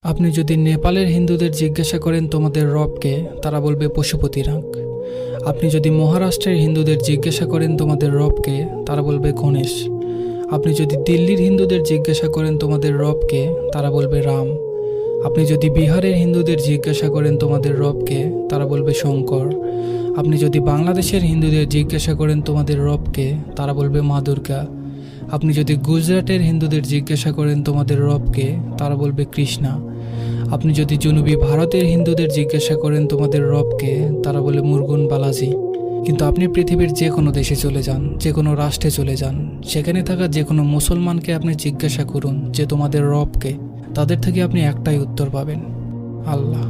আপনি যদি নেপালের হিন্দুদের জিজ্ঞাসা করেন তোমাদের রবকে, তারা বলবে পশুপতিনাগ। আপনি যদি মহারাষ্ট্রের হিন্দুদের জিজ্ঞাসা করেন তোমাদের রবকে, তারা বলবে গণেশ। আপনি যদি দিল্লির হিন্দুদের জিজ্ঞাসা করেন তোমাদের রবকে, তারা বলবে রাম। আপনি যদি বিহারের হিন্দুদের জিজ্ঞাসা করেন তোমাদের রবকে, তারা বলবে শঙ্কর। আপনি যদি বাংলাদেশের হিন্দুদের জিজ্ঞাসা করেন তোমাদের রবকে, তারা বলবে মা দুর্গা। আপনি যদি গুজরাটের হিন্দুদের জিজ্ঞাসা করেন তোমাদের রবকে, তারা বলবে কৃষ্ণা। আপনি যদি জুনুবি ভারতের হিন্দুদের জিজ্ঞাসা করেন তোমাদের রবকে, তারা বলে মুরগুন বালাজি। কিন্তু আপনি পৃথিবীর যে কোনো দেশে চলে যান, যে কোনো রাষ্ট্রে চলে যান, সেখানে থাকা যে কোনো মুসলমানকে আপনি জিজ্ঞাসা করুন যে তোমাদের রবকে, তাদের থেকে আপনি একটাই উত্তর পাবেন, আল্লাহ।